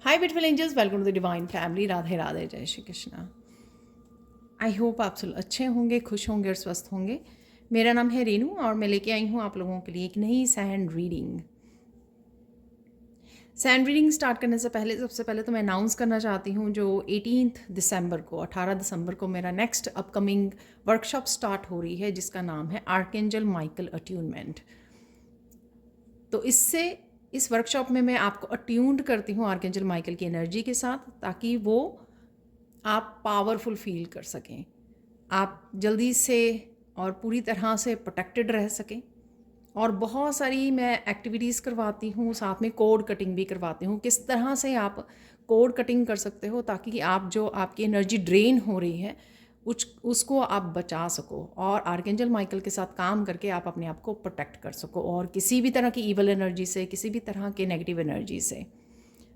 Hi beautiful angels, welcome to the divine family. Radhe Radhe, Jai Shri Krishna. I hope आप सब अच्छे होंगे, खुश होंगे और स्वस्थ होंगे। मेरा नाम है रेनू और मैं लेके आई हूँ आप लोगों के लिए एक नई sand reading. Sand reading start करने से पहले सबसे पहले तो मैं अनाउंस करना चाहती हूँ जो 18 दिसंबर को मेरा नेक्स्ट अपकमिंग वर्कशॉप स्टार्ट हो रही है, जिसका नाम है आर्कएंजल माइकल अट्यूनमेंट। तो इस वर्कशॉप में मैं आपको अट्यून्ड करती हूँ आर्कएंजल माइकल की एनर्जी के साथ, ताकि वो आप पावरफुल फील कर सकें, आप जल्दी से और पूरी तरह से प्रोटेक्टेड रह सकें। और बहुत सारी मैं एक्टिविटीज़ करवाती हूँ, साथ में कोड कटिंग भी करवाती हूँ, किस तरह से आप कोड कटिंग कर सकते हो ताकि आप जो आपकी एनर्जी ड्रेन हो रही है उसको आप बचा सको, और आर्कएंजल माइकल के साथ काम करके आप अपने आप को प्रोटेक्ट कर सको और किसी भी तरह की ईवल एनर्जी से, किसी भी तरह के नेगेटिव एनर्जी से।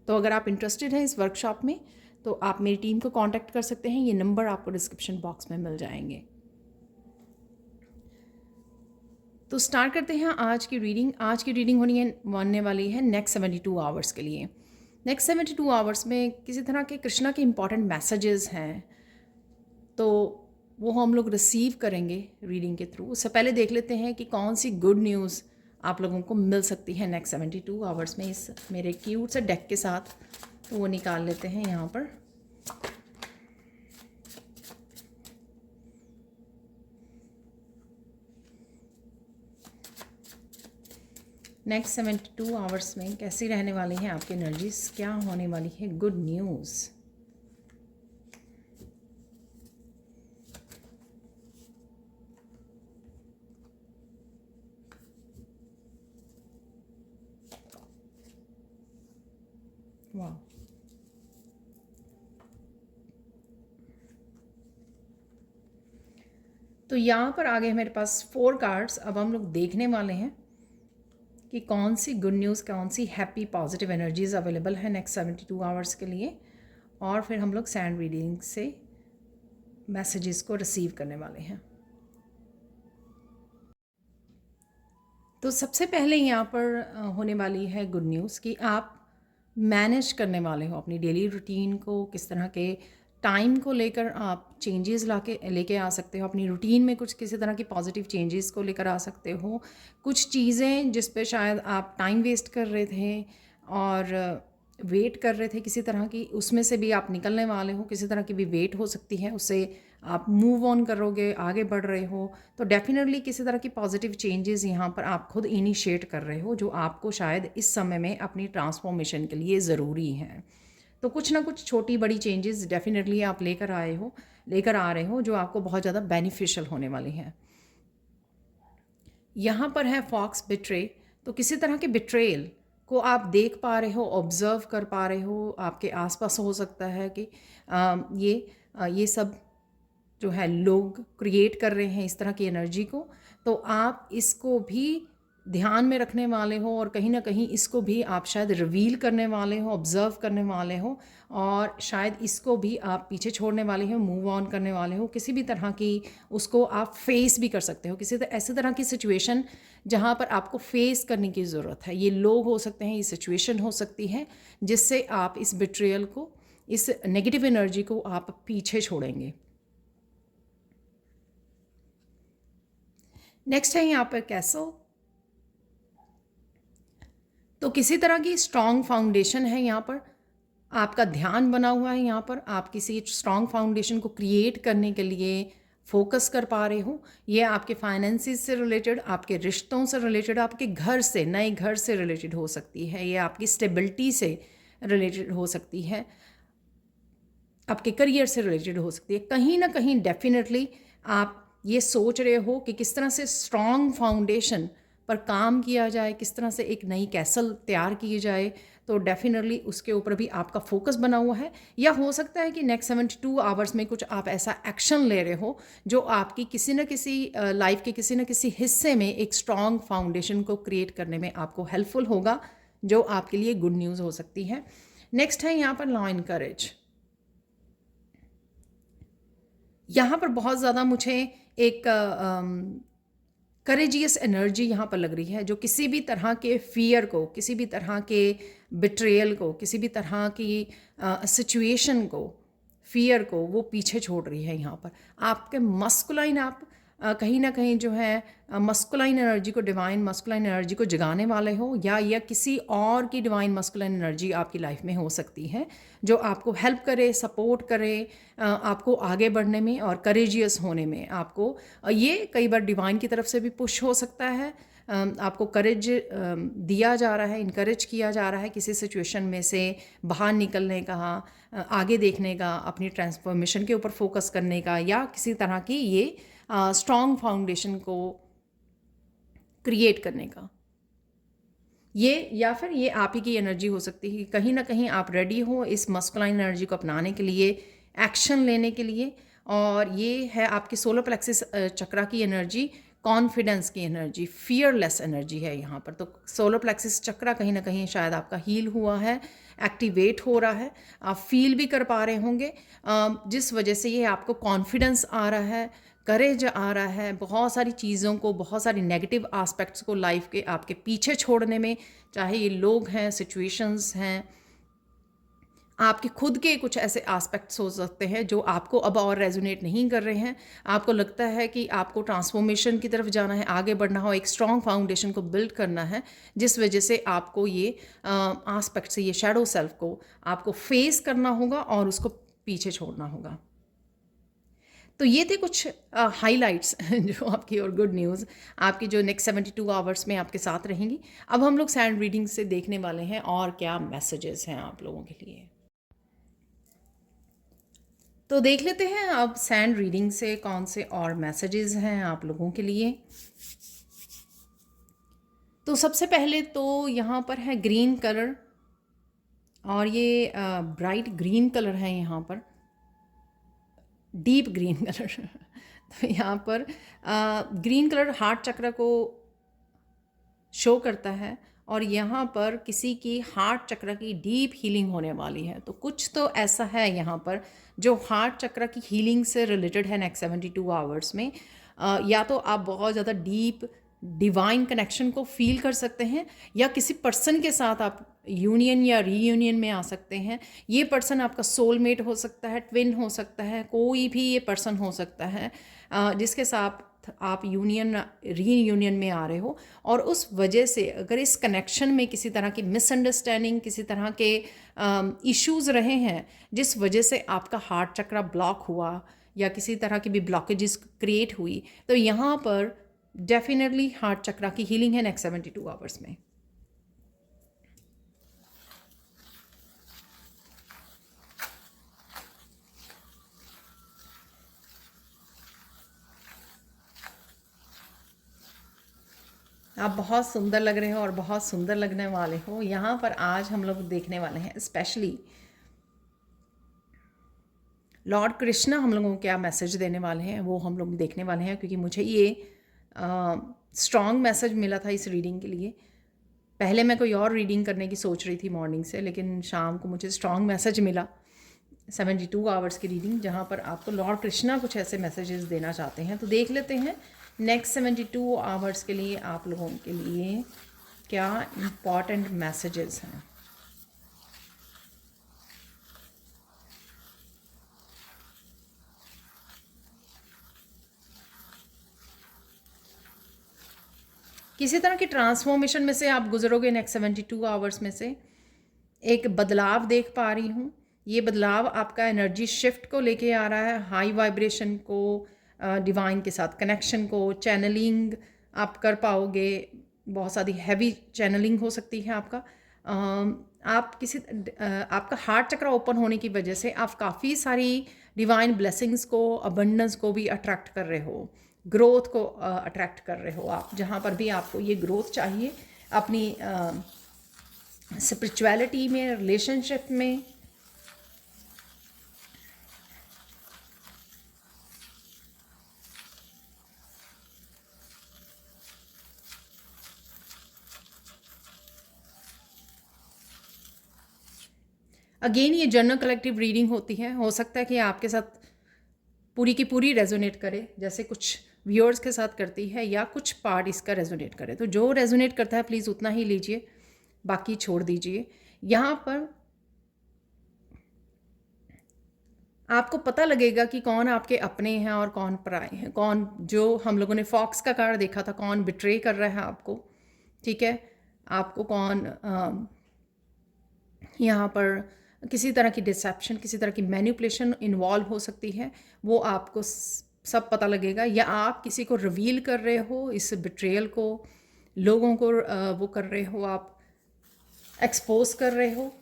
तो अगर आप इंटरेस्टेड हैं इस वर्कशॉप में तो आप मेरी टीम को कांटेक्ट कर सकते हैं। ये नंबर आपको डिस्क्रिप्शन बॉक्स में मिल जाएंगे। तो स्टार्ट करते हैं आज की रीडिंग। आज की रीडिंग होने वाली है नेक्स्ट 72 आवर्स के लिए। नेक्स्ट 72 आवर्स में किसी तरह के कृष्णा के इंपॉर्टेंट मैसेजेस हैं, तो वो हम लोग रिसीव करेंगे रीडिंग के थ्रू। उससे पहले देख लेते हैं कि कौन सी गुड न्यूज़ आप लोगों को मिल सकती है नेक्स्ट 72 आवर्स में इस मेरे क्यूट से डेक के साथ। तो वो निकाल लेते हैं यहाँ पर। नेक्स्ट 72 आवर्स में कैसी रहने वाली हैं आपकी एनर्जीज, क्या होने वाली है गुड न्यूज़। वाह, तो यहाँ पर आ गए मेरे पास 4 कार्ड्स। अब हम लोग देखने वाले हैं कि कौन सी गुड न्यूज़, कौन सी हैप्पी पॉजिटिव एनर्जीज अवेलेबल है नेक्स्ट 72 आवर्स के लिए, और फिर हम लोग सैंड रीडिंग से मैसेजेस को रिसीव करने वाले हैं। तो सबसे पहले यहाँ पर होने वाली है गुड न्यूज़ कि आप मैनेज करने वाले हो अपनी डेली रूटीन को। किस तरह के टाइम को लेकर आप चेंजेस लेके आ सकते हो अपनी रूटीन में, कुछ किसी तरह की पॉजिटिव चेंजेस को लेकर आ सकते हो। कुछ चीज़ें जिस पे शायद आप टाइम वेस्ट कर रहे थे और वेट कर रहे थे किसी तरह की, उसमें से भी आप निकलने वाले हो। किसी तरह की भी वेट हो सकती है, उससे आप मूव ऑन करोगे, आगे बढ़ रहे हो। तो डेफिनेटली किसी तरह की पॉजिटिव चेंजेस यहाँ पर आप खुद इनिशिएट कर रहे हो, जो आपको शायद इस समय में अपनी ट्रांसफॉर्मेशन के लिए ज़रूरी हैं। तो कुछ ना कुछ छोटी बड़ी चेंजेस डेफिनेटली आप लेकर आ रहे हो जो आपको बहुत ज़्यादा बेनिफिशियल होने वाली हैं। यहाँ पर है फॉक्स बिट्रे। तो किसी तरह के बिट्रेयल को आप देख पा रहे हो, ऑब्जर्व कर पा रहे हो। आपके आसपास हो सकता है कि ये सब जो है लोग क्रिएट कर रहे हैं इस तरह की एनर्जी को। तो आप इसको भी ध्यान में रखने वाले हो और कहीं ना कहीं इसको भी आप शायद रिवील करने वाले हो, ऑब्जर्व करने वाले हो, और शायद इसको भी आप पीछे छोड़ने वाले हो, मूव ऑन करने वाले हो। किसी भी तरह की उसको आप फेस भी कर सकते हो, ऐसे तरह की सिचुएशन जहाँ पर आपको फेस करने की ज़रूरत है। ये लोग हो सकते हैं, ये सिचुएशन हो सकती है जिससे आप इस बिट्रेयल को, इस नेगेटिव एनर्जी को आप पीछे छोड़ेंगे। नेक्स्ट है यहाँ पर कैसल। तो किसी तरह की स्ट्रॉन्ग फाउंडेशन है यहाँ पर, आपका ध्यान बना हुआ है। यहाँ पर आप किसी स्ट्रॉन्ग फाउंडेशन को क्रिएट करने के लिए फोकस कर पा रहे हो। ये आपके फाइनेंसिस से रिलेटेड, आपके रिश्तों से रिलेटेड, आपके घर से, नए घर से रिलेटेड हो सकती है। ये आपकी स्टेबिलिटी से रिलेटेड हो सकती है, आपके करियर से रिलेटेड हो सकती है। कहीं ना कहीं डेफिनेटली आप ये सोच रहे हो कि किस तरह से स्ट्रॉन्ग फाउंडेशन पर काम किया जाए, किस तरह से एक नई कैसल तैयार की जाए। तो डेफिनेटली उसके ऊपर भी आपका फोकस बना हुआ है। या हो सकता है कि नेक्स्ट 72 आवर्स में कुछ आप ऐसा एक्शन ले रहे हो जो आपकी किसी न किसी लाइफ के किसी न किसी हिस्से में एक स्ट्रॉन्ग फाउंडेशन को क्रिएट करने में आपको हेल्पफुल होगा, जो आपके लिए गुड न्यूज़ हो सकती है। नेक्स्ट है यहाँ पर लॉ एंड करेज। यहाँ पर बहुत ज़्यादा मुझे एक करेजियस एनर्जी यहाँ पर लग रही है, जो किसी भी तरह के फियर को, किसी भी तरह के बिट्रेयल को, किसी भी तरह की सिचुएशन को, फियर को वो पीछे छोड़ रही है। यहाँ पर आपके मस्कुलाइन, आप कहीं ना कहीं जो है मस्कुलाइन एनर्जी को, डिवाइन मस्कुलाइन एनर्जी को जगाने वाले हो, या किसी और की डिवाइन मस्कुलाइन एनर्जी आपकी लाइफ में हो सकती है जो आपको हेल्प करे, सपोर्ट करे, आपको आगे बढ़ने में और करेजियस होने में। आपको ये कई बार डिवाइन की तरफ से भी पुश हो सकता है, आपको करेज दिया जा रहा है, इनकरेज किया जा रहा है किसी सिचुएशन में से बाहर निकलने का, आगे देखने का, अपनी ट्रांसफॉर्मेशन के ऊपर फोकस करने का, या किसी तरह की ये स्ट्रॉन्ग फाउंडेशन को क्रिएट करने का। ये या फिर ये आप ही की एनर्जी हो सकती है कि कहीं ना कहीं आप रेडी हो इस मस्कुलाइन एनर्जी को अपनाने के लिए, एक्शन लेने के लिए। और ये है आपकी सोलर प्लेक्सिस चक्रा की एनर्जी, कॉन्फिडेंस की एनर्जी, फियरलेस एनर्जी है यहाँ पर। तो सोलर प्लेक्सिस चक्रा कहीं ना कहीं शायद आपका हील हुआ है, एक्टिवेट हो रहा है, आप फील भी कर पा रहे होंगे, जिस वजह से ये आपको कॉन्फिडेंस आ रहा है, करेज आ रहा है, बहुत सारी चीज़ों को, बहुत सारी नेगेटिव आस्पेक्ट्स को लाइफ के आपके पीछे छोड़ने में। चाहे ये लोग हैं, सिचुएशंस हैं, आपके खुद के कुछ ऐसे आस्पेक्ट्स हो सकते हैं जो आपको अब और रेजोनेट नहीं कर रहे हैं। आपको लगता है कि आपको ट्रांसफॉर्मेशन की तरफ जाना है, आगे बढ़ना हो, एक स्ट्रॉन्ग फाउंडेशन को बिल्ड करना है, जिस वजह से आपको ये आस्पेक्ट से, ये शैडो सेल्फ को आपको फेस करना होगा और उसको पीछे छोड़ना होगा। तो ये थे कुछ हाइलाइट्स जो आपकी, और गुड न्यूज़ आपकी जो नेक्स्ट 72 आवर्स में आपके साथ रहेंगी। अब हम लोग सैंड रीडिंग से देखने वाले हैं और क्या मैसेजेस हैं आप लोगों के लिए। तो देख लेते हैं अब सैंड रीडिंग से कौन से और मैसेजेस हैं आप लोगों के लिए। तो सबसे पहले तो यहाँ पर है ग्रीन कलर, और ये ब्राइट ग्रीन कलर है, यहाँ पर डीप ग्रीन कलर तो यहाँ पर ग्रीन कलर हार्ट चक्र को शो करता है, और यहाँ पर किसी की हार्ट चक्र की डीप हीलिंग होने वाली है। तो कुछ तो ऐसा है यहाँ पर जो हार्ट चक्र की हीलिंग से रिलेटेड है नेक्स्ट 72 आवर्स में। या तो आप बहुत ज़्यादा डीप डिवाइन कनेक्शन को फील कर सकते हैं, या किसी पर्सन के साथ आप यूनियन या रीयूनियन में आ सकते हैं। ये पर्सन आपका सोलमेट हो सकता है, ट्विन हो सकता है, कोई भी ये पर्सन हो सकता है जिसके साथ आप यूनियन रीयूनियन में आ रहे हो। और उस वजह से अगर इस कनेक्शन में किसी तरह की मिसअंडरस्टैंडिंग, किसी तरह के इश्यूज़ रहे हैं जिस वजह से आपका हार्ट चक्र ब्लॉक हुआ, या किसी तरह की भी ब्लॉकेजेस क्रिएट हुई, तो यहाँ पर डेफिनेटली हार्ट चक्र की हीलिंग है नेक्स्ट 72 आवर्स में। आप बहुत सुंदर लग रहे हो और बहुत सुंदर लगने वाले हो। यहाँ पर आज हम लोग देखने वाले हैं स्पेशली लॉर्ड कृष्णा हम लोगों को क्या मैसेज देने वाले हैं, वो हम लोग देखने वाले हैं। क्योंकि मुझे ये स्ट्रॉन्ग मैसेज मिला था इस रीडिंग के लिए। पहले मैं कोई और रीडिंग करने की सोच रही थी मॉर्निंग से, लेकिन शाम को मुझे स्ट्रॉन्ग मैसेज मिला 72 आवर्स की रीडिंग, जहाँ पर आपको लॉर्ड कृष्णा कुछ ऐसे मैसेजेस देना चाहते हैं। तो देख लेते हैं नेक्स्ट 72 आवर्स के लिए आप लोगों के लिए क्या इम्पॉर्टेंट मैसेजेस हैं। किसी तरह की ट्रांसफॉर्मेशन में से आप गुजरोगे नेक्स्ट 72 आवर्स में से। एक बदलाव देख पा रही हूँ। ये बदलाव आपका एनर्जी शिफ्ट को लेके आ रहा है, हाई वाइब्रेशन को, डिवाइन के साथ कनेक्शन को, चैनलिंग आप कर पाओगे। बहुत सारी हैवी चैनलिंग हो सकती है आपका। आप किसी आपका हार्ट चक्र ओपन होने की वजह से आप काफ़ी सारी डिवाइन ब्लेसिंग्स को, अबंडेंस को भी अट्रैक्ट कर रहे हो, ग्रोथ को अट्रैक्ट कर रहे हो। आप जहाँ पर भी आपको ये ग्रोथ चाहिए अपनी स्पिरिचुअलिटी में, रिलेशनशिप में, अगेन ये जनरल कलेक्टिव रीडिंग होती है। हो सकता है कि आपके साथ पूरी की पूरी रेजोनेट करे, जैसे कुछ व्यूअर्स के साथ करती है या कुछ पार्ट इसका रेजोनेट करे। तो जो रेजोनेट करता है प्लीज़ उतना ही लीजिए, बाकी छोड़ दीजिए। यहाँ पर आपको पता लगेगा कि कौन आपके अपने हैं और कौन पराए हैं, कौन, जो हम लोगों ने फॉक्स का कार्ड देखा था, कौन बिट्रे कर रहा है आपको, ठीक है, आपको कौन यहाँ पर किसी तरह की डिसेप्शन, किसी तरह की मैनिपुलेशन इन्वॉल्व हो सकती है, वो आपको सब पता लगेगा। या आप किसी को रिवील कर रहे हो, इस बिट्रेयल को लोगों को वो कर रहे हो, आप एक्सपोज कर रहे हो,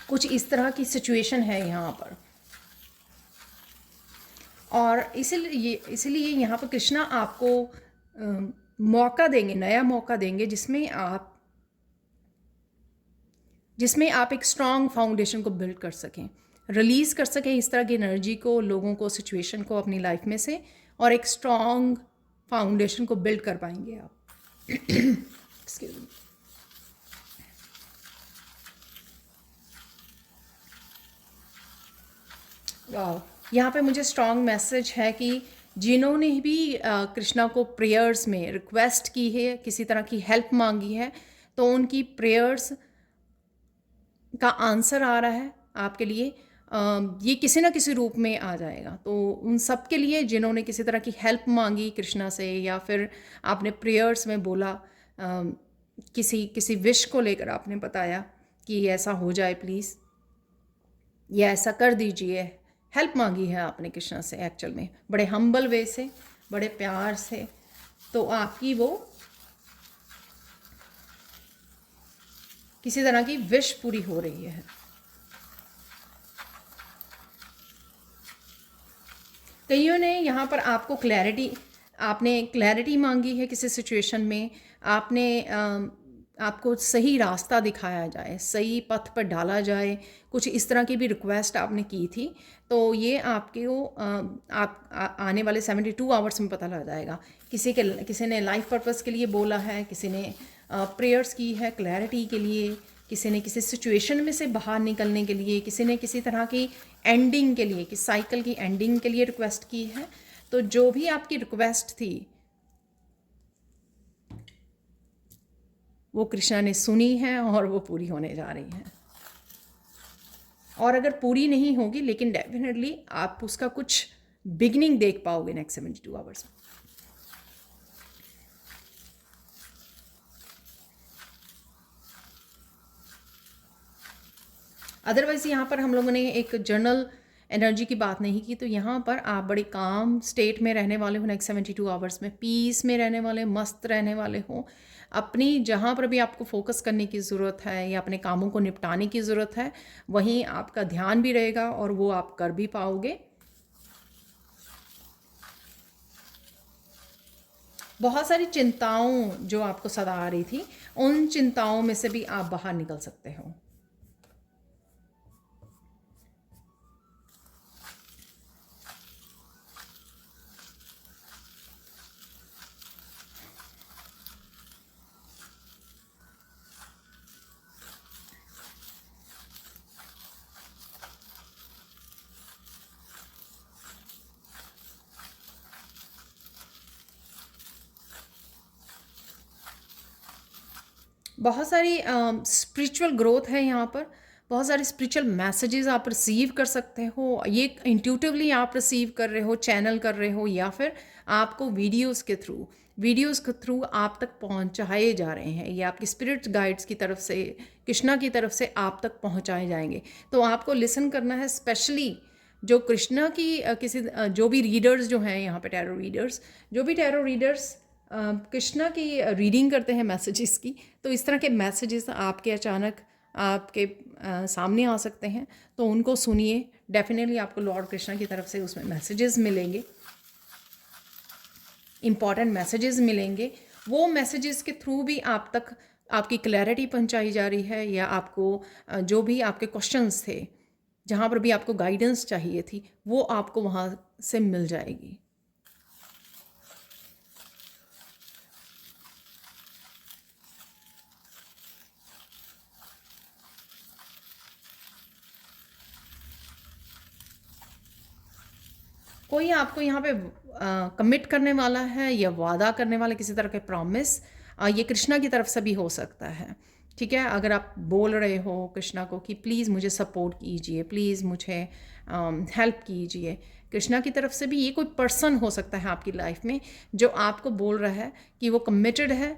कुछ इस तरह की सिचुएशन है यहाँ पर। और इसीलिए यहाँ पर कृष्णा आपको मौका देंगे, नया मौका देंगे, जिसमें आप एक स्ट्रॉन्ग फाउंडेशन को बिल्ड कर सकें, रिलीज़ कर सकें इस तरह की एनर्जी को, लोगों को, सिचुएशन को अपनी लाइफ में से, और एक स्ट्रॉन्ग फाउंडेशन को बिल्ड कर पाएंगे आप। Excuse me. वाह, यहाँ पे मुझे स्ट्रॉन्ग मैसेज है कि जिन्होंने भी कृष्णा को प्रेयर्स में रिक्वेस्ट की है, किसी तरह की हेल्प मांगी है, तो उनकी प्रेयर्स का आंसर आ रहा है आपके लिए। ये किसी ना किसी रूप में आ जाएगा। तो उन सब के लिए जिन्होंने किसी तरह की हेल्प मांगी कृष्णा से, या फिर आपने प्रेयर्स में बोला, किसी विश को लेकर आपने बताया कि ऐसा हो जाए प्लीज़, या ऐसा कर दीजिए, हेल्प मांगी है आपने कृष्णा से एक्चुअल में, बड़े हम्बल वे से, बड़े प्यार से, तो आपकी वो किसी तरह की विश पूरी हो रही है। कईयों ने यहाँ पर आपको आपने क्लैरिटी मांगी है किसी सिचुएशन में, आपको सही रास्ता दिखाया जाए, सही पथ पर डाला जाए, कुछ इस तरह की भी रिक्वेस्ट आपने की थी। तो ये आने वाले 72 आवर्स में पता लग जाएगा। किसी ने लाइफ पर्पस के लिए बोला है, किसी ने प्रेयर्स की है क्लैरिटी के लिए, किसी ने किसी सिचुएशन में से बाहर निकलने के लिए, किसी ने किसी तरह की एंडिंग के लिए, किस साइकिल की एंडिंग के लिए रिक्वेस्ट की है। तो जो भी आपकी रिक्वेस्ट थी वो कृष्णा ने सुनी है और वो पूरी होने जा रही है। और अगर पूरी नहीं होगी, लेकिन डेफिनेटली आप उसका कुछ बिगनिंग देख पाओगे नेक्स्ट 72 आवर्स में। अदरवाइज़ यहाँ पर हम लोगों ने एक जर्नल एनर्जी की बात नहीं की, तो यहाँ पर आप बड़े काम स्टेट में रहने वाले हो नेक्स्ट 72 आवर्स में, पीस में रहने वाले, मस्त रहने वाले हो। अपनी जहाँ पर भी आपको फोकस करने की ज़रूरत है या अपने कामों को निपटाने की ज़रूरत है, वहीं आपका ध्यान भी रहेगा और वो आप कर भी पाओगे। बहुत सारी चिंताओं जो आपको सदा आ रही थी, उन चिंताओं में से भी आप बाहर निकल सकते हो। बहुत सारी स्पिरिचुअल ग्रोथ है यहाँ पर, बहुत सारे स्पिरिचुअल मैसेजेस आप रिसीव कर सकते हो। ये इंट्यूटिवली आप रिसीव कर रहे हो, चैनल कर रहे हो, या फिर आपको वीडियोस के थ्रू आप तक पहुँचाए जा रहे हैं। ये आपकी स्पिरिट गाइड्स की तरफ से, कृष्णा की तरफ से आप तक पहुँचाए जाएंगे। तो आपको लिसन करना है, स्पेशली जो कृष्णा की जो भी रीडर्स जो हैं यहाँ पे, टैरो रीडर्स कृष्णा की रीडिंग करते हैं मैसेजेस की, तो इस तरह के मैसेजेस आपके अचानक आपके सामने आ सकते हैं। तो उनको सुनिए, डेफिनेटली आपको लॉर्ड कृष्णा की तरफ से उसमें मैसेजेस मिलेंगे, इम्पॉर्टेंट मैसेजेस मिलेंगे। वो मैसेजेस के थ्रू भी आप तक आपकी क्लैरिटी पहुंचाई जा रही है, या आपको जो भी आपके क्वेश्चंस थे, जहाँ पर भी आपको गाइडेंस चाहिए थी, वो आपको वहाँ से मिल जाएगी। कोई आपको यहाँ पे कमिट करने वाला है या वादा करने वाला, किसी तरह के प्रॉमिस, ये कृष्णा की तरफ से भी हो सकता है। ठीक है, अगर आप बोल रहे हो कृष्णा को कि प्लीज़ मुझे सपोर्ट कीजिए, प्लीज़ मुझे हेल्प कीजिए, कृष्णा की तरफ से भी ये कोई पर्सन हो सकता है आपकी लाइफ में जो आपको बोल रहा है कि वो कमिटेड है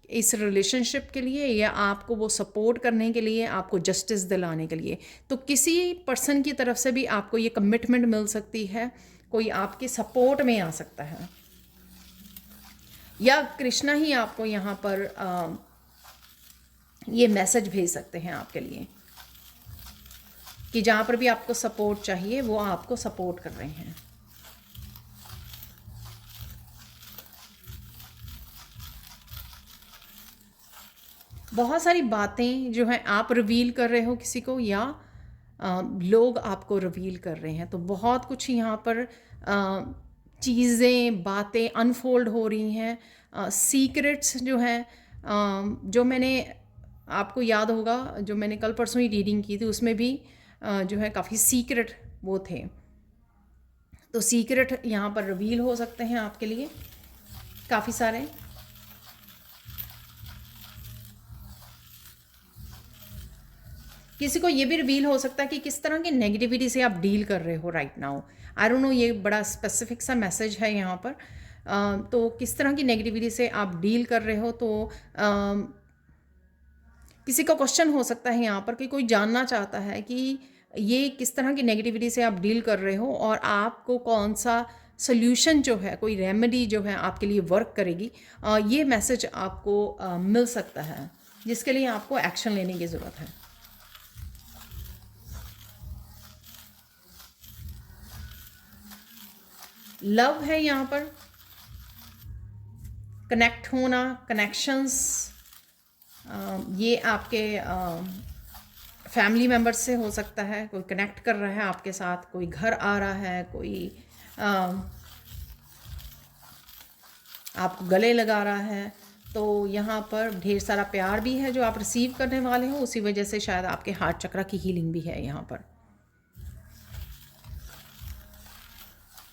इस रिलेशनशिप के लिए, या आपको वो सपोर्ट करने के लिए, आपको जस्टिस दिलाने के लिए। तो किसी पर्सन की तरफ से भी आपको ये कमिटमेंट मिल सकती है, कोई आपके सपोर्ट में आ सकता है, या कृष्णा ही आपको यहाँ पर ये मैसेज भेज सकते हैं आपके लिए कि जहाँ पर भी आपको सपोर्ट चाहिए वो आपको सपोर्ट कर रहे हैं। बहुत सारी बातें जो हैं आप रिवील कर रहे हो किसी को, या लोग आपको रिवील कर रहे हैं। तो बहुत कुछ यहाँ पर चीज़ें, बातें अनफोल्ड हो रही हैं। सीक्रेट्स जो हैं, जो मैंने, आपको याद होगा जो मैंने कल परसों ही रीडिंग की थी उसमें भी जो है काफ़ी सीक्रेट वो थे। तो सीक्रेट यहाँ पर रिवील हो सकते हैं आपके लिए काफ़ी सारे। किसी को ये भी रिवील हो सकता है कि किस तरह की नेगेटिविटी से आप डील कर रहे हो right now. I don't know, ये बड़ा स्पेसिफिक सा मैसेज है यहाँ पर। तो किस तरह की नेगेटिविटी से आप डील कर रहे हो। तो किसी का क्वेश्चन हो सकता है यहाँ पर कि कोई जानना चाहता है कि ये किस तरह की नेगेटिविटी से आप डील कर रहे हो और आपको कौन सा सोल्यूशन जो है, कोई रेमेडी जो है आपके लिए वर्क करेगी। ये मैसेज आपको मिल सकता है जिसके लिए आपको एक्शन लेने की ज़रूरत है। लव है यहाँ पर, कनेक्ट होना, कनेक्शंस, ये आपके फैमिली मेम्बर्स से हो सकता है, कोई कनेक्ट कर रहा है आपके साथ, कोई घर आ रहा है, कोई आपको गले लगा रहा है। तो यहाँ पर ढेर सारा प्यार भी है जो आप रिसीव करने वाले हो, उसी वजह से शायद आपके हार्ट चक्र की हीलिंग भी है यहाँ पर।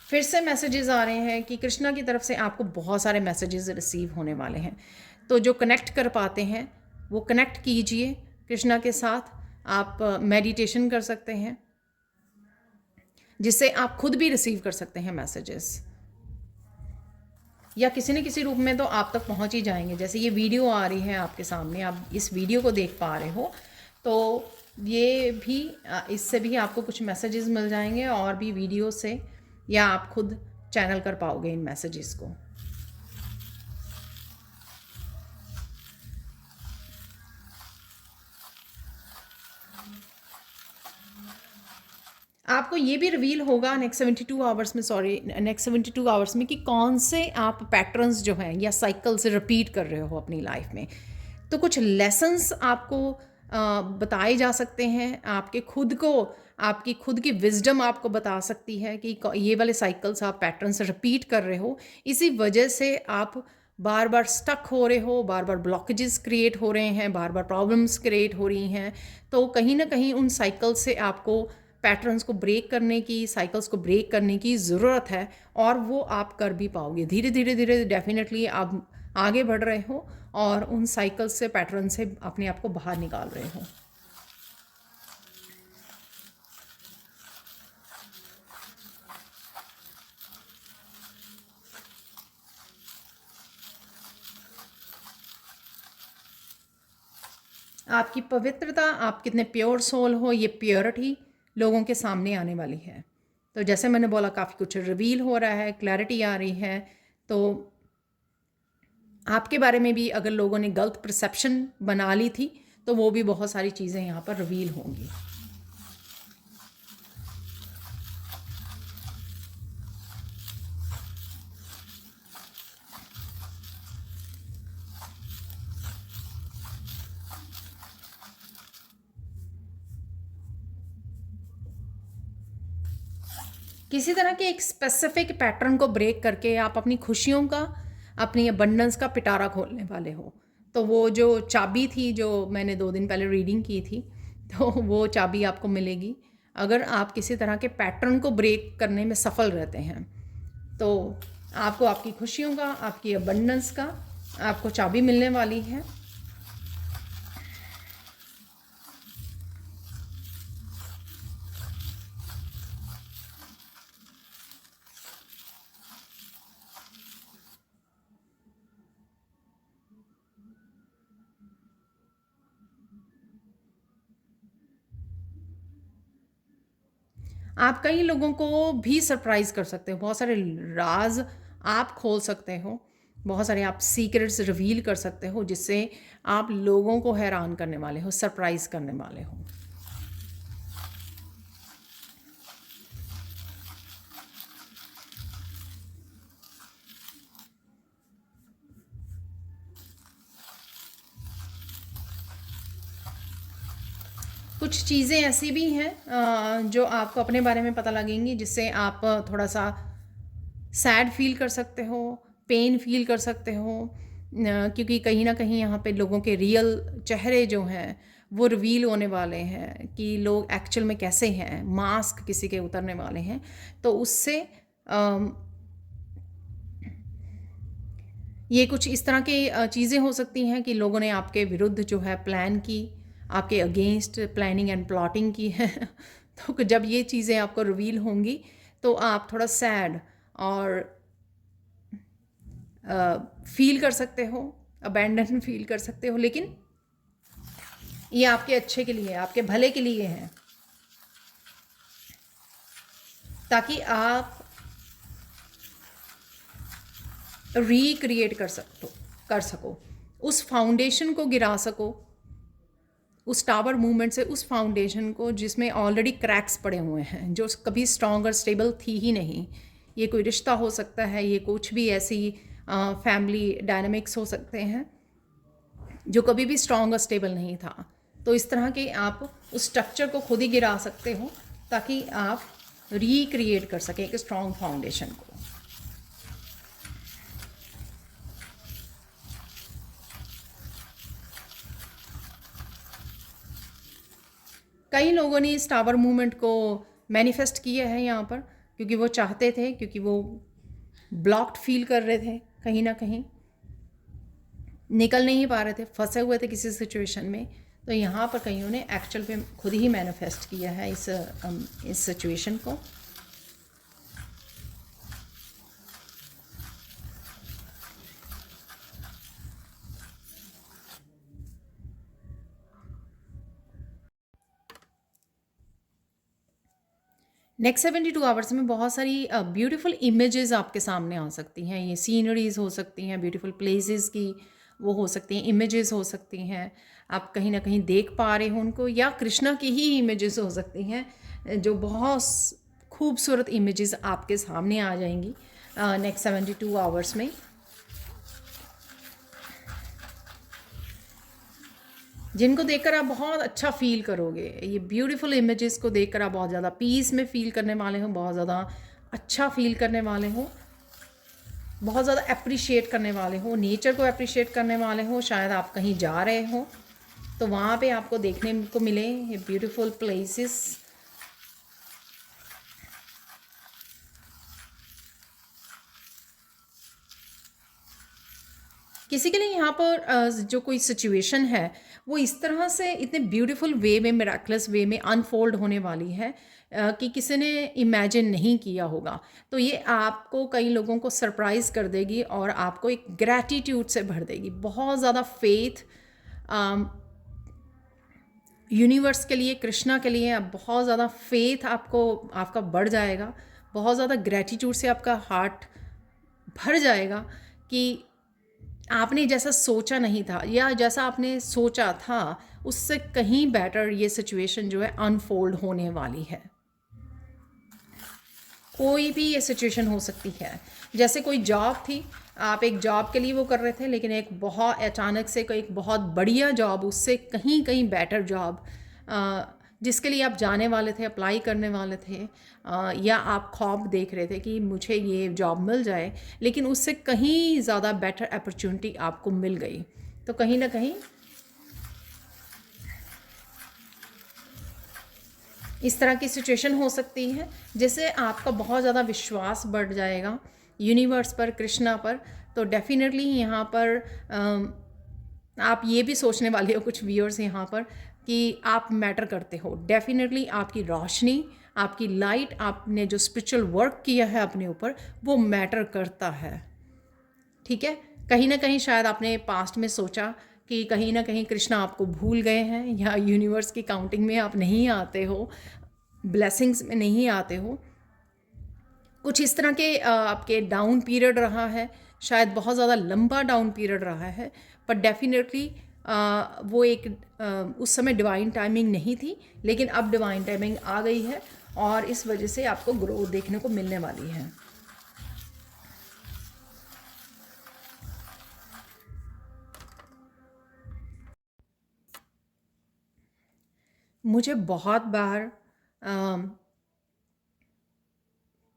फिर से मैसेजेस आ रहे हैं कि कृष्णा की तरफ से आपको बहुत सारे मैसेजेस रिसीव होने वाले हैं। तो जो कनेक्ट कर पाते हैं वो कनेक्ट कीजिए कृष्णा के साथ। आप मेडिटेशन कर सकते हैं जिससे आप खुद भी रिसीव कर सकते हैं मैसेजेस, या किसी न किसी रूप में तो आप तक पहुंच ही जाएंगे। जैसे ये वीडियो आ रही है आपके सामने, आप इस वीडियो को देख पा रहे हो, तो ये भी, इससे भी आपको कुछ मैसेजेस मिल जाएंगे और भी वीडियो से, या आप खुद चैनल कर पाओगे इन मैसेजेस को। आपको ये भी रिवील होगा नेक्स्ट 72 आवर्स में, नेक्स्ट 72 आवर्स में, कि कौन से आप पैटर्न्स जो हैं या साइकिल्स रिपीट कर रहे हो अपनी लाइफ में। तो कुछ लेसन्स आपको बताए जा सकते हैं, आपके खुद को, आपकी खुद की विजडम आपको बता सकती है कि ये वाले साइकिल्स, आप पैटर्न्स रिपीट कर रहे हो, इसी वजह से आप बार बार स्टक हो रहे हो, बार बार ब्लॉकेजेस क्रिएट हो रहे हैं, बार बार प्रॉब्लम्स क्रिएट हो रही हैं। तो कहीं ना कहीं उन साइकिल्स से आपको, पैटर्न्स को ब्रेक करने की, साइकिल्स को ब्रेक करने की ज़रूरत है, और वो आप कर भी पाओगे। धीरे धीरे धीरे डेफिनेटली आप आगे बढ़ रहे हो और उन साइकिल्स से, पैटर्न से अपने आप को बाहर निकाल रहे हो। आपकी पवित्रता, आप कितने प्योर सोल हो, ये प्योरिटी लोगों के सामने आने वाली है। तो जैसे मैंने बोला, काफ़ी कुछ रिवील हो रहा है, क्लैरिटी आ रही है। तो आपके बारे में भी अगर लोगों ने गलत परसेप्शन बना ली थी तो वो भी बहुत सारी चीज़ें यहाँ पर रिवील होंगी। किसी तरह के एक स्पेसिफिक पैटर्न को ब्रेक करके आप अपनी खुशियों का, अपनी अबंडेंस का पिटारा खोलने वाले हो। तो वो जो चाबी थी, जो मैंने 2 दिन पहले रीडिंग की थी, तो वो चाबी आपको मिलेगी। अगर आप किसी तरह के पैटर्न को ब्रेक करने में सफल रहते हैं तो आपको आपकी खुशियों का, आपकी अबंडेंस का आपको चाबी मिलने वाली है। आप कई लोगों को भी सरप्राइज़ कर सकते हो, बहुत सारे राज आप खोल सकते हो, बहुत सारे आप सीक्रेट्स रिवील कर सकते हो जिससे आप लोगों को हैरान करने वाले हो, सरप्राइज़ करने वाले हो। कुछ चीज़ें ऐसी भी हैं जो आपको अपने बारे में पता लगेंगी जिससे आप थोड़ा सा सैड फील कर सकते हो, पेन फील कर सकते हो, क्योंकि कहीं ना कहीं यहाँ पे लोगों के रियल चेहरे जो हैं वो रिवील होने वाले हैं कि लोग एक्चुअल में कैसे हैं, मास्क किसी के उतरने वाले हैं। तो उससे ये कुछ इस तरह की चीज़ें हो सकती हैं कि लोगों ने आपके विरुद्ध जो है प्लान की, आपके अगेंस्ट प्लानिंग एंड प्लॉटिंग की है। तो जब ये चीज़ें आपको रिवील होंगी तो आप थोड़ा सैड और फील कर सकते हो, अबैंडन फील कर सकते हो, लेकिन ये आपके अच्छे के लिए है, आपके भले के लिए है, ताकि आप रिक्रिएट कर सको, उस फाउंडेशन को गिरा सको, उस टावर मूवमेंट से उस फाउंडेशन को जिसमें ऑलरेडी क्रैक्स पड़े हुए हैं, जो कभी स्ट्रॉन्ग और स्टेबल थी ही नहीं। ये कोई रिश्ता हो सकता है, ये कुछ भी ऐसी फैमिली डायनामिक्स हो सकते हैं जो कभी भी स्ट्रॉन्ग और स्टेबल नहीं था। तो इस तरह के आप उस स्ट्रक्चर को खुद ही गिरा सकते हो ताकि आप रिक्रिएट कर सकें एक स्ट्रॉन्ग फाउंडेशन को। कई लोगों ने इस टावर मूवमेंट को मैनिफेस्ट किया है यहाँ पर, क्योंकि वो चाहते थे, क्योंकि वो ब्लॉक्ड फील कर रहे थे, कहीं ना कहीं निकल नहीं पा रहे थे, फंसे हुए थे किसी सिचुएशन में। तो यहाँ पर कईयों ने एक्चुअल पे खुद ही मैनिफेस्ट किया है इस सिचुएशन को। नेक्स्ट 72 आवर्स में बहुत सारी ब्यूटीफुल इमेजेस आपके सामने आ सकती हैं। ये सीनरीज हो सकती हैं, ब्यूटीफुल प्लेसेस की वो हो सकती हैं, इमेजेस हो सकती हैं, आप कहीं ना कहीं देख पा रहे हो उनको, या कृष्णा की ही इमेजेस हो सकती हैं जो बहुत खूबसूरत इमेजेस आपके सामने आ जाएंगी नेक्स्ट 72 आवर्स में। जिनको देखकर आप बहुत अच्छा फील करोगे, ये ब्यूटीफुल इमेजेस को देखकर आप बहुत ज़्यादा पीस में फील करने वाले हो, बहुत ज़्यादा अच्छा फील करने वाले हो, बहुत ज़्यादा अप्रिशिएट करने वाले हो, नेचर को अप्रिशिएट करने वाले हो। शायद आप कहीं जा रहे हो तो वहाँ पे आपको देखने को मिले ये ब्यूटीफुल प्लेसेस। किसी के लिए यहाँ पर जो कोई सिचुएशन है वो इस तरह से इतने ब्यूटीफुल वे में, मिराकुलस वे में अनफोल्ड होने वाली है कि किसी ने इमेजिन नहीं किया होगा। तो ये आपको, कई लोगों को सरप्राइज़ कर देगी और आपको एक ग्रैटिट्यूड से भर देगी। बहुत ज़्यादा फेथ यूनिवर्स के लिए, कृष्णा के लिए अब बहुत ज़्यादा फेथ आपका बढ़ जाएगा। बहुत ज़्यादा ग्रैटिट्यूड से आपका हार्ट भर जाएगा कि आपने जैसा सोचा नहीं था, या जैसा आपने सोचा था उससे कहीं बेटर ये सिचुएशन जो है अनफोल्ड होने वाली है। कोई भी ये सिचुएशन हो सकती है, जैसे कोई जॉब थी, आप एक जॉब के लिए वो कर रहे थे, लेकिन एक बहुत अचानक से कोई एक बहुत बढ़िया जॉब, उससे कहीं कहीं बेटर जॉब जिसके लिए आप जाने वाले थे, अप्लाई करने वाले थे, या आप ख्वाब देख रहे थे कि मुझे ये जॉब मिल जाए, लेकिन उससे कहीं ज़्यादा बेटर अपॉर्चुनिटी आपको मिल गई। तो कहीं ना कहीं इस तरह की सिचुएशन हो सकती है जिससे आपका बहुत ज़्यादा विश्वास बढ़ जाएगा यूनिवर्स पर, कृष्णा पर। तो डेफिनेटली यहाँ पर आप ये भी सोचने वाले हो कुछ व्यूअर्स यहाँ पर कि आप मैटर करते हो। डेफिनेटली आपकी रोशनी, आपकी लाइट, आपने जो स्पिरिचुअल वर्क किया है अपने ऊपर, वो मैटर करता है। ठीक है, कहीं ना कहीं शायद आपने पास्ट में सोचा कि कहीं ना कहीं कृष्णा आपको भूल गए हैं, या यूनिवर्स की काउंटिंग में आप नहीं आते हो, ब्लेसिंग्स में नहीं आते हो। कुछ इस तरह के आपके डाउन पीरियड रहा है, शायद बहुत ज़्यादा लंबा डाउन पीरियड रहा है, पर डेफिनेटली वो एक उस समय डिवाइन टाइमिंग नहीं थी, लेकिन अब डिवाइन टाइमिंग आ गई है और इस वजह से आपको ग्रोथ देखने को मिलने वाली है। मुझे बहुत बार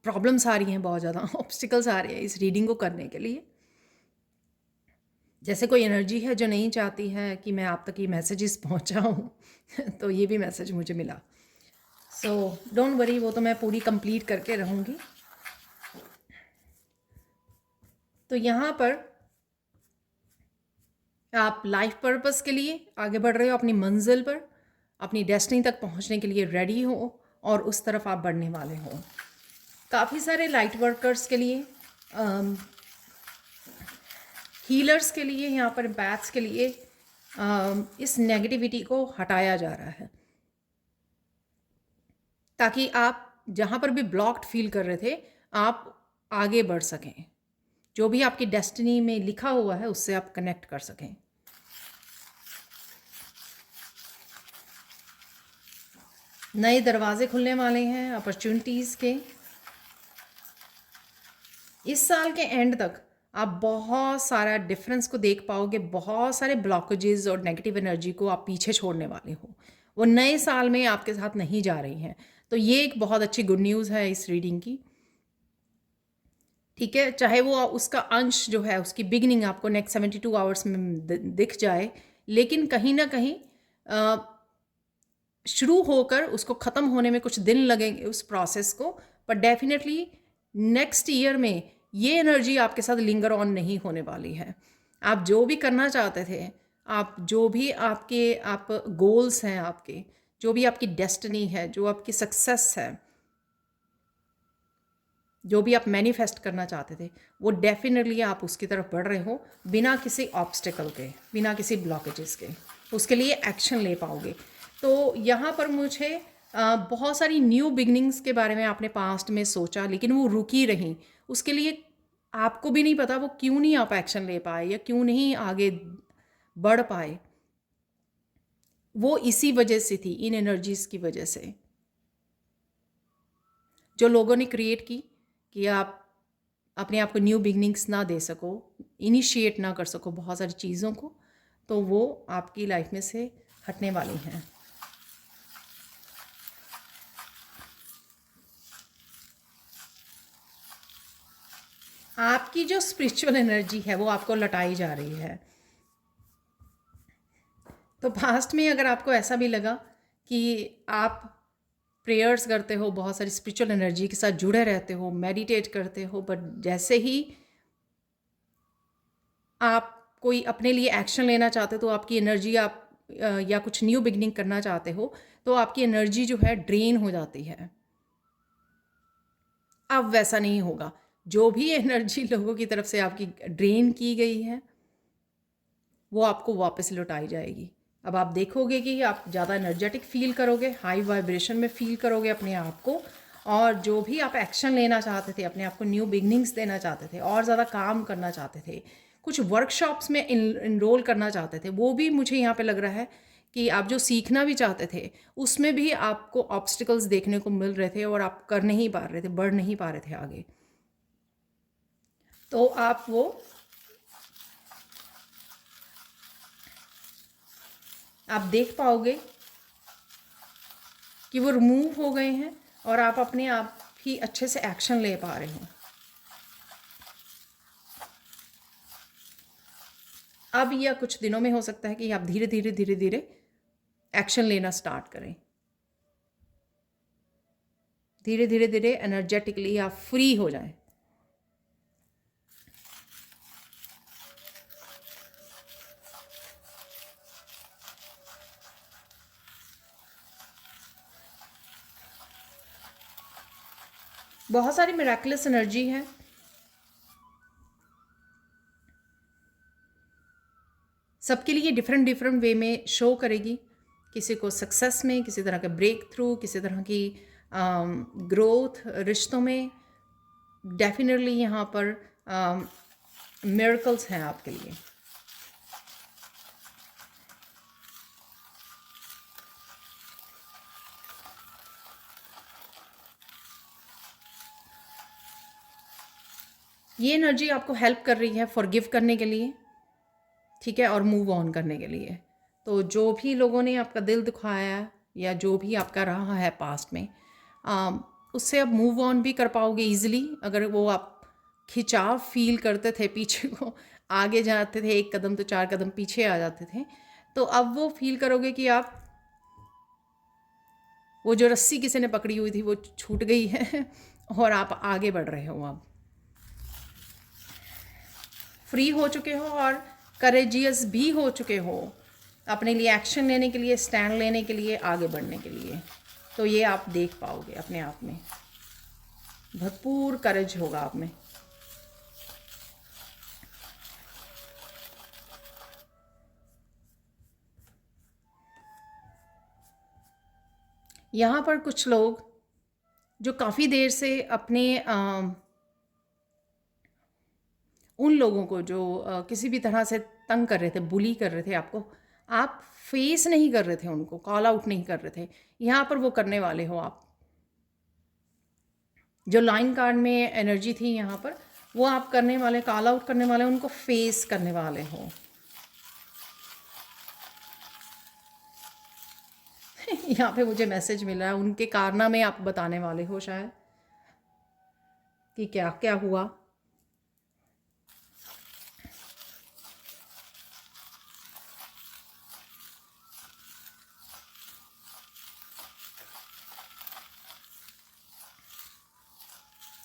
प्रॉब्लम्स आ रही हैं, बहुत ज़्यादा ऑब्स्टिकल्स आ रहे हैं इस रीडिंग को करने के लिए। जैसे कोई एनर्जी है जो नहीं चाहती है कि मैं आप तक ये मैसेजेस पहुंचाऊं तो ये भी मैसेज मुझे मिला। सो डोंट वरी, वो तो मैं पूरी कंप्लीट करके रहूँगी। तो यहाँ पर आप लाइफ पर्पस के लिए आगे बढ़ रहे हो, अपनी मंजिल पर, अपनी डेस्टिनी तक पहुँचने के लिए रेडी हो और उस तरफ आप बढ़ने वाले हो। काफ़ी सारे लाइट वर्कर्स के लिए, हीलर्स के लिए, यहाँ पर बैथ्स के लिए इस नेगेटिविटी को हटाया जा रहा है, ताकि आप जहाँ पर भी ब्लॉक्ड फील कर रहे थे आप आगे बढ़ सकें, जो भी आपकी डेस्टिनी में लिखा हुआ है उससे आप कनेक्ट कर सकें। नए दरवाजे खुलने वाले हैं अपॉर्चुनिटीज़ के। इस साल के एंड तक आप बहुत सारा डिफरेंस को देख पाओगे, बहुत सारे ब्लॉकेजेस और नेगेटिव एनर्जी को आप पीछे छोड़ने वाले हो। वो नए साल में आपके साथ नहीं जा रही हैं। तो ये एक बहुत अच्छी गुड न्यूज़ है इस रीडिंग की। ठीक है, चाहे वो उसका अंश जो है, उसकी बिगनिंग आपको नेक्स्ट 72 आवर्स में दिख जाए, लेकिन कहीं ना कहीं शुरू होकर उसको ख़त्म होने में कुछ दिन लगेंगे उस प्रोसेस को, पर डेफिनेटली नेक्स्ट ईयर में ये एनर्जी आपके साथ लिंगर ऑन नहीं होने वाली है। आप जो भी करना चाहते थे, आप जो भी आप गोल्स हैं आपके, जो भी आपकी डेस्टिनी है, जो आपकी सक्सेस है, जो भी आप मैनिफेस्ट करना चाहते थे, वो डेफिनेटली आप उसकी तरफ बढ़ रहे हो बिना किसी ऑब्स्टिकल के, बिना किसी ब्लॉकेजेस के। उसके लिए एक्शन ले पाओगे। तो यहाँ पर मुझे बहुत सारी न्यू बिगनिंग्स के बारे में आपने पास्ट में सोचा, लेकिन वो रुकी रहीं। उसके लिए आपको भी नहीं पता वो क्यों नहीं आप एक्शन ले पाए या क्यों नहीं आगे बढ़ पाए। वो इसी वजह से थी, इन एनर्जीज़ की वजह से जो लोगों ने क्रिएट की, कि आप अपने आप को न्यू बिगनिंग्स ना दे सको, इनिशिएट ना कर सको बहुत सारी चीज़ों को, तो वो आपकी लाइफ में से हटने वाली हैं। आपकी जो स्पिरिचुअल एनर्जी है वो आपको लौटाई जा रही है। तो पास्ट में अगर आपको ऐसा भी लगा कि आप प्रेयर्स करते हो, बहुत सारी स्पिरिचुअल एनर्जी के साथ जुड़े रहते हो, मेडिटेट करते हो, बट जैसे ही आप कोई अपने लिए एक्शन लेना चाहते हो, तो आपकी एनर्जी आप या कुछ न्यू बिगनिंग करना चाहते हो, तो आपकी एनर्जी जो है ड्रेन हो जाती है। अब वैसा नहीं होगा। जो भी एनर्जी लोगों की तरफ से आपकी ड्रेन की गई है वो आपको वापस लौटाई जाएगी। अब आप देखोगे कि आप ज़्यादा एनर्जेटिक फील करोगे, हाई वाइब्रेशन में फील करोगे अपने आप को, और जो भी आप एक्शन लेना चाहते थे, अपने आप को न्यू बिगनिंग्स देना चाहते थे, और ज़्यादा काम करना चाहते थे, कुछ वर्कशॉप्स में इनरोल करना चाहते थे, वो भी मुझे यहाँ पे लग रहा है कि आप जो सीखना भी चाहते थे उसमें भी आपको ऑब्स्टिकल्स देखने को मिल रहे थे और आप कर नहीं पा रहे थे, बढ़ नहीं पा रहे थे आगे। तो आप देख पाओगे कि वो रिमूव हो गए हैं और आप अपने आप ही अच्छे से एक्शन ले पा रहे हो। अब या कुछ दिनों में हो सकता है कि आप धीरे धीरे धीरे धीरे एक्शन लेना स्टार्ट करें। धीरे धीरे धीरे एनर्जेटिकली आप फ्री हो जाएं। बहुत सारी मिराकुलस एनर्जी है। सबके लिए डिफरेंट डिफरेंट वे में शो करेगी। किसी को सक्सेस में, किसी तरह का ब्रेक थ्रू, किसी तरह की ग्रोथ रिश्तों में। डेफिनेटली यहाँ पर मिरेकल्स हैं आपके लिए। ये एनर्जी आपको हेल्प कर रही है फॉरगिव करने के लिए, ठीक है, और मूव ऑन करने के लिए। तो जो भी लोगों ने आपका दिल दुखाया या जो भी आपका रहा है पास्ट में, उससे अब मूव ऑन भी कर पाओगे ईजिली। अगर वो आप खिंचाव फील करते थे पीछे को, आगे जाते थे 1 कदम तो 4 कदम पीछे आ जाते थे, तो अब वो फील करोगे कि आप वो जो रस्सी किसी ने पकड़ी हुई थी वो छूट गई है और आप आगे बढ़ रहे हो, अब फ्री हो चुके हो और करेजियस भी हो चुके हो अपने लिए एक्शन लेने के लिए, स्टैंड लेने के लिए, आगे बढ़ने के लिए। तो ये आप देख पाओगे अपने आप में, भरपूर करेज होगा आप में। यहाँ पर कुछ लोग जो काफ़ी देर से अपने उन लोगों को जो किसी भी तरह से तंग कर रहे थे, बुली कर रहे थे आपको, आप फेस नहीं कर रहे थे उनको, कॉल आउट नहीं कर रहे थे, यहाँ पर वो करने वाले हो आप। जो लाइन कार्ड में एनर्जी थी यहाँ पर, वो आप करने वाले, कॉल आउट करने वाले, उनको फेस करने वाले हो। यहाँ पे मुझे मैसेज मिल रहा है, उनके कारनामे आप बताने वाले हो शायद कि क्या क्या हुआ।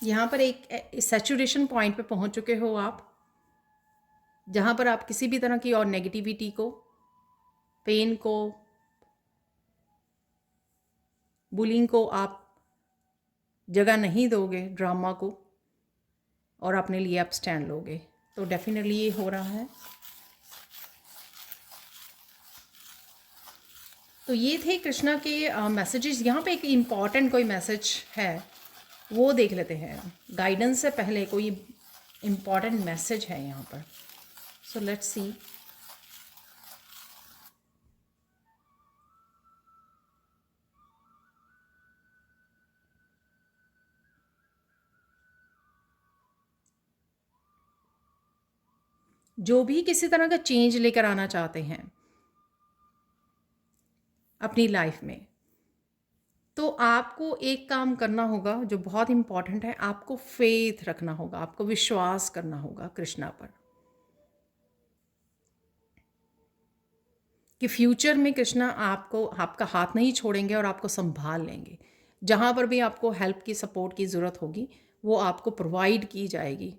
यहाँ पर एक सैचुरेशन पॉइंट पे पहुँच चुके हो आप, जहाँ पर आप किसी भी तरह की और नेगेटिविटी को, पेन को, बुलिंग को आप जगह नहीं दोगे, ड्रामा को, और अपने लिए आप स्टैंड लोगे। तो डेफिनेटली ये हो रहा है। तो ये थे कृष्णा के मैसेजेस। यहाँ पे एक इम्पॉर्टेंट कोई मैसेज है, वो देख लेते हैं। गाइडेंस से पहले कोई इम्पॉर्टेंट मैसेज है यहाँ पर, सो लेट्स सी। जो भी किसी तरह का चेंज लेकर आना चाहते हैं अपनी लाइफ में, तो आपको एक काम करना होगा जो बहुत इम्पॉर्टेंट है। आपको फेथ रखना होगा, आपको विश्वास करना होगा कृष्णा पर कि फ्यूचर में कृष्णा आपको, आपका हाथ नहीं छोड़ेंगे और आपको संभाल लेंगे। जहाँ पर भी आपको हेल्प की, सपोर्ट की ज़रूरत होगी, वो आपको प्रोवाइड की जाएगी।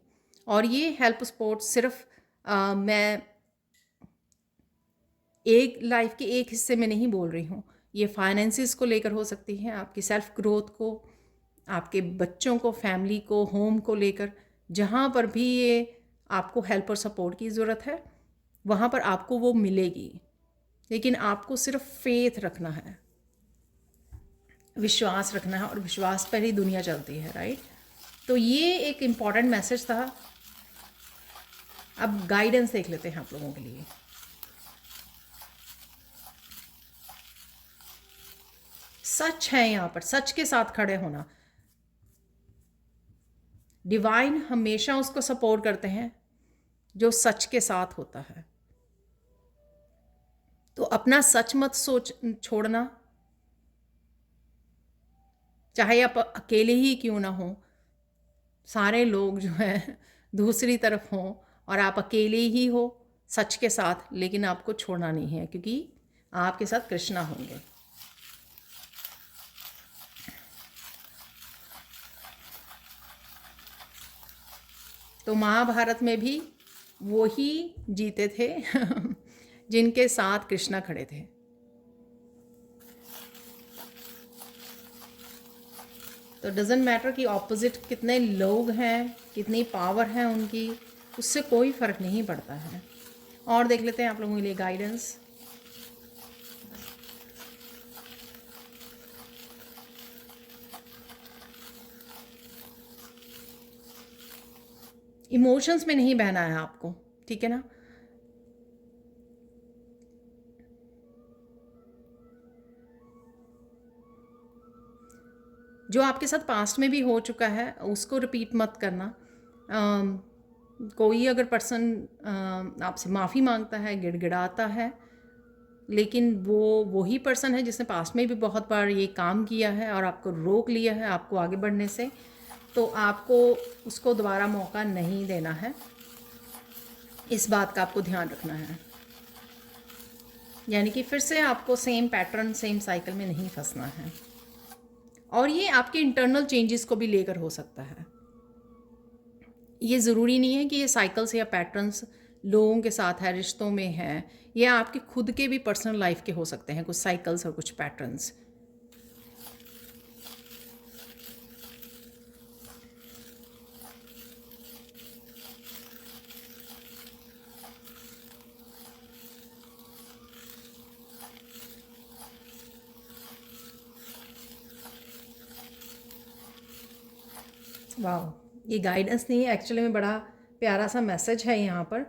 और ये हेल्प सपोर्ट सिर्फ मैं एक लाइफ के एक हिस्से में नहीं बोल रही हूँ। ये फाइनेंसिस को लेकर हो सकती है, आपकी सेल्फ ग्रोथ को, आपके बच्चों को, फैमिली को, होम को लेकर। जहाँ पर भी ये आपको हेल्प और सपोर्ट की ज़रूरत है, वहाँ पर आपको वो मिलेगी। लेकिन आपको सिर्फ फेथ रखना है, विश्वास रखना है, और विश्वास पर ही दुनिया चलती है, राइट। तो ये एक इम्पॉर्टेंट मैसेज था। अब गाइडेंस देख लेते हैं आप लोगों के लिए। सच है, यहाँ पर सच के साथ खड़े होना। डिवाइन हमेशा उसको सपोर्ट करते हैं जो सच के साथ होता है। तो अपना सच मत सोच छोड़ना, चाहे आप अकेले ही क्यों ना हो। सारे लोग जो हैं दूसरी तरफ हों और आप अकेले ही हो सच के साथ, लेकिन आपको छोड़ना नहीं है, क्योंकि आपके साथ कृष्णा होंगे। तो महाभारत में भी वो ही जीते थे जिनके साथ कृष्णा खड़े थे। तो डजेंट मैटर कि ऑपोजिट कितने लोग हैं, कितनी पावर है उनकी, उससे कोई फ़र्क नहीं पड़ता है। और देख लेते हैं आप लोगों के लिए गाइडेंस। इमोशंस में नहीं बहना है आपको, ठीक है ना। जो आपके साथ पास्ट में भी हो चुका है उसको रिपीट मत करना। कोई अगर पर्सन आपसे माफ़ी मांगता है, गिड़गिड़ाता है, लेकिन वो वही पर्सन है जिसने पास्ट में भी बहुत बार ये काम किया है और आपको रोक लिया है आपको आगे बढ़ने से, तो आपको उसको दोबारा मौका नहीं देना है। इस बात का आपको ध्यान रखना है, यानी कि फिर से आपको सेम पैटर्न, सेम साइकिल में नहीं फंसना है। और ये आपके इंटरनल चेंजेस को भी लेकर हो सकता है। ये ज़रूरी नहीं है कि ये साइकिल्स या पैटर्न्स लोगों के साथ है, रिश्तों में है, या आपके खुद के भी पर्सनल लाइफ के हो सकते हैं कुछ साइकिल्स और कुछ पैटर्न्स। वाह, ये गाइडेंस नहीं है एक्चुअली में, बड़ा प्यारा सा मैसेज है यहाँ पर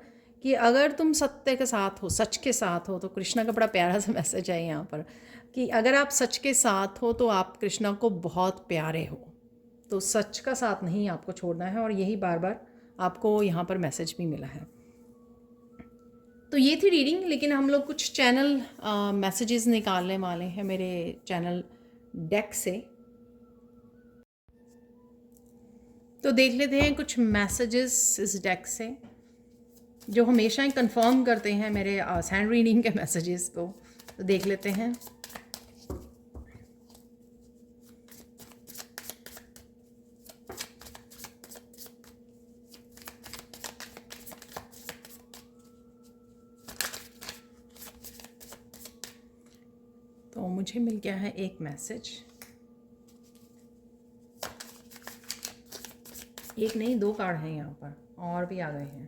कि अगर तुम सत्य के साथ हो, सच के साथ हो, तो कृष्णा का बड़ा प्यारा सा मैसेज है यहाँ पर कि अगर आप सच के साथ हो तो आप कृष्णा को बहुत प्यारे हो। तो सच का साथ नहीं आपको छोड़ना है, और यही बार बार आपको यहाँ पर मैसेज भी मिला है। तो ये थी रीडिंग, लेकिन हम लोग कुछ चैनल मैसेजेस निकालने वाले हैं मेरे चैनल डेक से। तो देख लेते हैं कुछ मैसेजेस इस डेक से जो हमेशा ही कंफर्म करते हैं मेरे हैंड रीडिंग के मैसेजेस को। तो देख लेते हैं। तो मुझे मिल गया है एक मैसेज, एक नहीं 2 कार्ड हैं यहाँ पर, और भी आ गए हैं।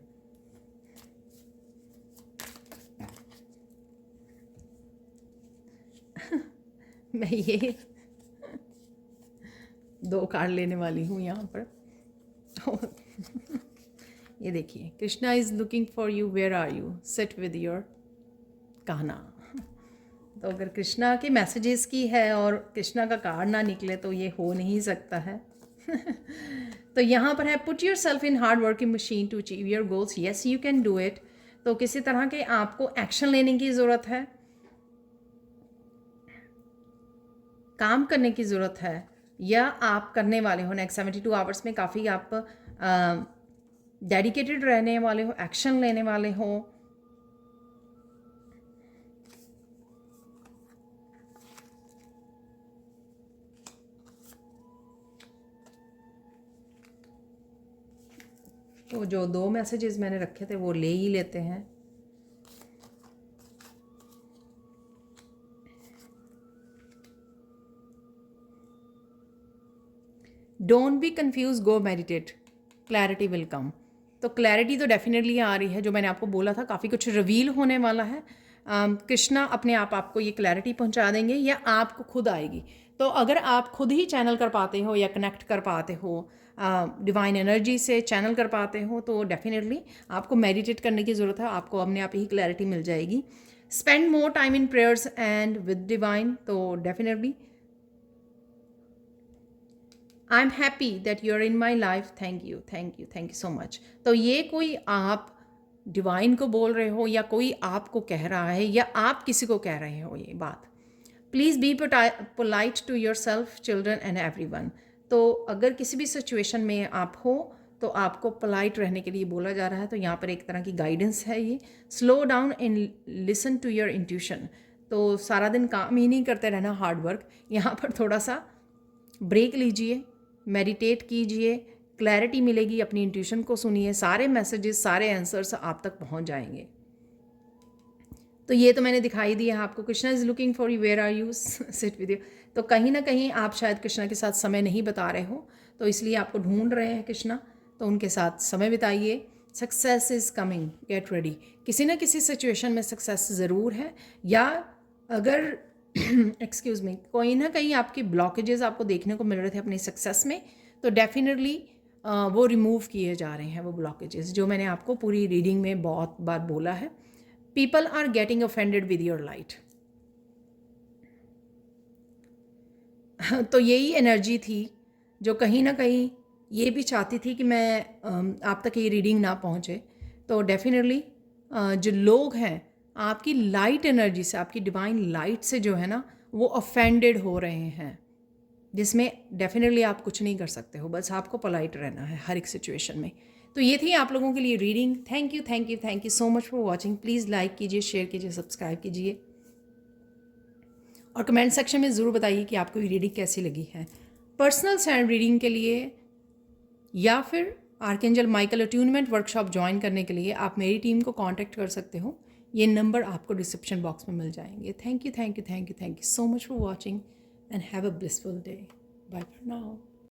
मैं ये 2 कार्ड लेने वाली हूँ यहाँ पर। ये देखिए, Krishna is looking for you, where are you, sit with your Kanha. तो अगर कृष्णा के मैसेजेस की है और कृष्णा का कार्ड ना निकले तो ये हो नहीं सकता है। तो यहाँ पर है, put yourself in hard working machine to achieve your goals, yes you can do it. तो किसी तरह के आपको एक्शन लेने की ज़रूरत है, काम करने की ज़रूरत है, या आप करने वाले हो नेक्स्ट 72 आवर्स में काफ़ी आप डेडिकेटेड रहने वाले हो, एक्शन लेने वाले हो। तो जो 2 मैसेजेस मैंने रखे थे वो ले ही लेते हैं। Don't be confuse, go meditate, clarity will come. तो क्लैरिटी तो डेफिनेटली आ रही है, जो मैंने आपको बोला था काफ़ी कुछ रिवील होने वाला है। कृष्णा अपने आप आपको ये क्लैरिटी पहुंचा देंगे या आपको खुद आएगी। तो अगर आप खुद ही चैनल कर पाते हो या कनेक्ट कर पाते हो डिवाइन एनर्जी से, चैनल कर पाते हो, तो डेफिनेटली आपको मेडिटेट करने की ज़रूरत है, आपको अपने आप ही क्लैरिटी मिल जाएगी। Spend more time in prayers and with divine. तो definitely I am happy that you are in my life, thank you, thank you, thank you so much. तो ये कोई आप डिवाइन को बोल रहे हो या कोई आपको कह रहा है या आप किसी को कह रहे हो ये बात। Please be polite to your self, children and everyone. तो अगर किसी भी सिचुएशन में आप हो तो आपको पोलाइट रहने के लिए बोला जा रहा है। तो यहाँ पर एक तरह की गाइडेंस है ये। Slow down and listen to your intuition. तो सारा दिन काम ही नहीं करते रहना, हार्ड वर्क, यहाँ पर थोड़ा सा ब्रेक लीजिए, मेडिटेट कीजिए, क्लैरिटी मिलेगी, अपनी इंट्यूशन को सुनिए, सारे मैसेजेस, सारे आंसर्स आप तक पहुंच जाएंगे। तो ये तो मैंने दिखाई दिया आपको, Krishna is looking for you, where are you, sit with you. तो कहीं ना कहीं आप शायद कृष्णा के साथ समय नहीं बिता रहे हो, तो इसलिए आपको ढूंढ रहे हैं कृष्णा, तो उनके साथ समय बिताइए। Success is coming, get ready. किसी ना किसी सिचुएशन में सक्सेस ज़रूर है, या अगर एक्सक्यूज़ मी, कोई ना कहीं आपकी ब्लॉकेजेस आपको देखने को मिल रहे थे अपनी सक्सेस में, तो डेफिनेटली वो रिमूव किए जा रहे हैं, वो ब्लॉकेजेस जो मैंने आपको पूरी रीडिंग में बहुत बार बोला है। People are getting offended with your light. तो यही एनर्जी थी जो कहीं ना कहीं ये भी चाहती थी कि मैं आप तक ये रीडिंग ना पहुँचे। तो डेफिनेटली जो लोग हैं आपकी लाइट एनर्जी से, आपकी डिवाइन लाइट से जो है ना, वो ऑफेंडेड हो रहे हैं, जिसमें डेफिनेटली आप कुछ नहीं कर सकते हो, बस आपको पोलाइट रहना है हर एक सिचुएशन में। तो ये थी आप लोगों के लिए reading. Thank you thank you thank you so much for watching. Please like कीजिए, शेयर कीजिए, सब्सक्राइब कीजिए, और कमेंट सेक्शन में ज़रूर बताइए कि आपको ये रीडिंग कैसी लगी है। पर्सनल सैंड रीडिंग के लिए या फिर archangel Michael attunement workshop join करने के लिए आप मेरी टीम को कांटेक्ट कर सकते हो। ये नंबर आपको डिस्क्रिप्शन बॉक्स में मिल जाएंगे। Thank you thank you thank you thank you so much for watching and have a blissful day. Bye for now.